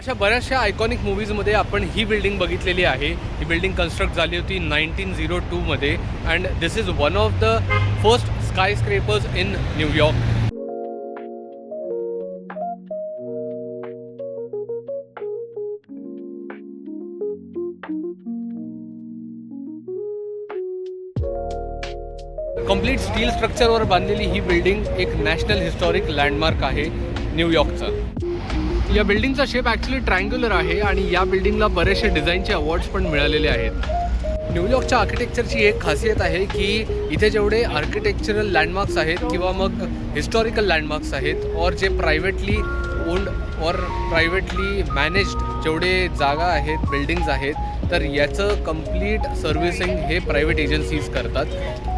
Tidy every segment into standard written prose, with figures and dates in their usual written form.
अशा बऱ्याचशा आयकॉनिक मूवीजमध्ये आपण ही बिल्डिंग बघितलेली आहे. ही बिल्डिंग कन्स्ट्रक्ट झाली होती 1902 मध्ये and this is one of the first skyscrapers in New York. Complete steel स्ट्रक्चरवर बांधलेली ही बिल्डिंग एक नॅशनल हिस्टॉरिक लँडमार्क आहे न्यूयॉर्कचा. या बिल्डिंगचा शेप ॲक्च्युली ट्रायंग्युलर आहे आणि या बिल्डिंगला बरेचसे डिझाईनचे अवॉर्ड्स पण मिळालेले आहेत. न्यूयॉर्कच्या आर्किटेक्चरची एक खासियत आहे की इथे जेवढे आर्किटेक्चरल लँडमार्क्स आहेत किंवा मग हिस्टॉरिकल लँडमार्क्स आहेत और जे प्रायव्हेटली ओन्ड और प्रायव्हेटली मॅनेज्ड जेवढे जागा आहेत, बिल्डिंग्स आहेत, तर याचं कंप्लीट सर्व्हिसिंग हे प्रायव्हेट एजन्सीज करतात.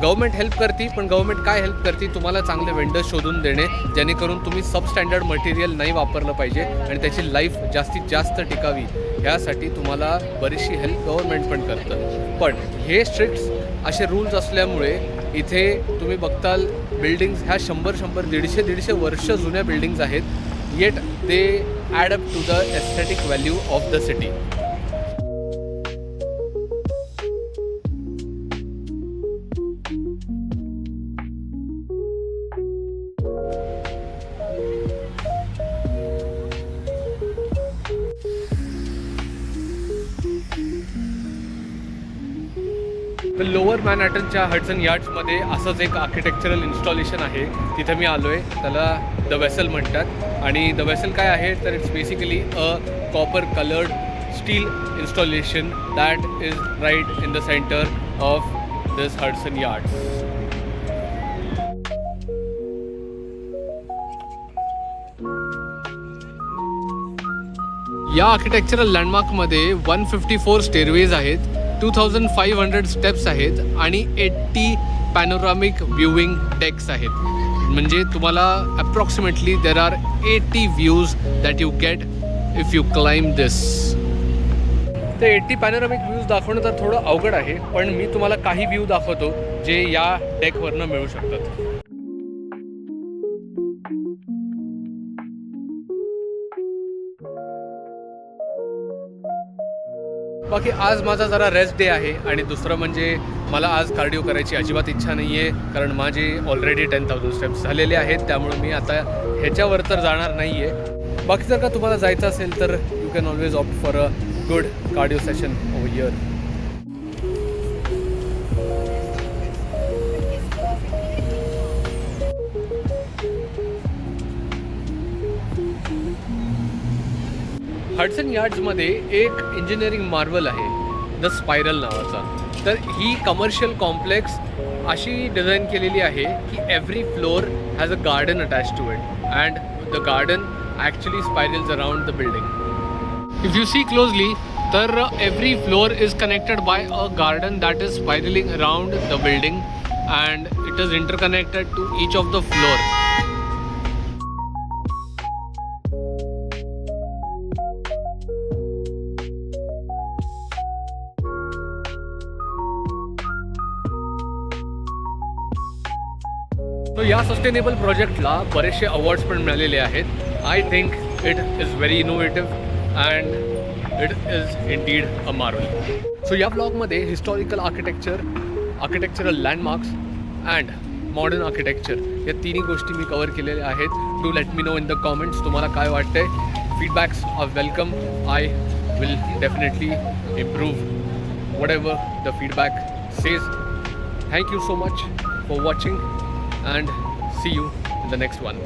गव्हर्मेंट हेल्प करते, पण गव्हर्मेंट काय हेल्प करते, तुम्हाला चांगले वेंडर्स शोधून देणे जेणेकरून तुम्ही सबस्टँडर्ड मटेरियल नाही वापरलं पाहिजे आणि त्याची लाईफ जास्तीत जास्त टिकावी ह्यासाठी तुम्हाला बरीचशी हेल्प गव्हर्मेंट पण करतं. पण हे स्ट्रिक्ट्स असे रूल्स असल्यामुळे इथे तुम्ही बघताल बिल्डिंग्स ह्या 100-150 वर्ष जुन्या बिल्डिंग्स आहेत. Yet they add up to the aesthetic value of the city. तर लोअर मॅनहॅटनच्या हडसन यार्ड्समध्ये असंच एक आर्किटेक्चरल इन्स्टॉलेशन आहे. तिथे मी आलो आहे. त्याला द वेसल म्हणतात आणि द वेसल काय आहे तर it's basically a copper coloured steel installation that is right in the centre of this Hudson Yards. या आर्किटेक्चरल लँडमार्कमध्ये 154 स्टेअरवेज आहेत, 2500 स्टेप्स आहेत आणि 80 पॅनोरामिक व्ह्यूइंग डेक्स आहेत. म्हणजे तुम्हाला approximately there are 80 views that you get if you climb this. ते 80 पॅनोरामिक views दाखवणं तर थोडं अवघड आहे, पण मी तुम्हाला काही व्ह्यू दाखवतो जे या डेकवरनं मिळू शकतात. बाकी आज माझा जरा रेस्ट डे आहे आणि दुसरं म्हणजे मला आज कार्डिओ करायची अजिबात इच्छा नाही आहे, कारण माझे ऑलरेडी 10,000 स्टेप्स झालेले आहेत. त्यामुळे मी आता ह्याच्यावर तर जाणार नाही आहे. बाकी जर का तुम्हाला जायचं असेल तर you can always opt for a good cardio session over here. Hudson यार्ड्समध्ये एक इंजिनिअरिंग मार्वल आहे द स्पायरल नावाचा. तर ही कमर्शियल कॉम्प्लेक्स अशी डिझाईन केलेली आहे की every floor has a garden attach to it and the garden actually spirals around the building. If you see closely तर every floor is connected by a garden that is spiraling around the building and it is interconnected to each of the floor. तो या sustainable प्रोजेक्टला बरेचसे awards पण मिळालेले आहेत. I think it is very innovative and it is indeed a marvel. So या ब्लॉगमध्ये historical architecture, architectural landmarks and modern architecture या तिन्ही गोष्टी मी कवर केलेल्या आहेत. Do let me know in the comments तुम्हाला काय वाटतंय. Feedbacks are welcome. I will definitely improve whatever the feedback says. Thank you so much for watching and see you in the next one.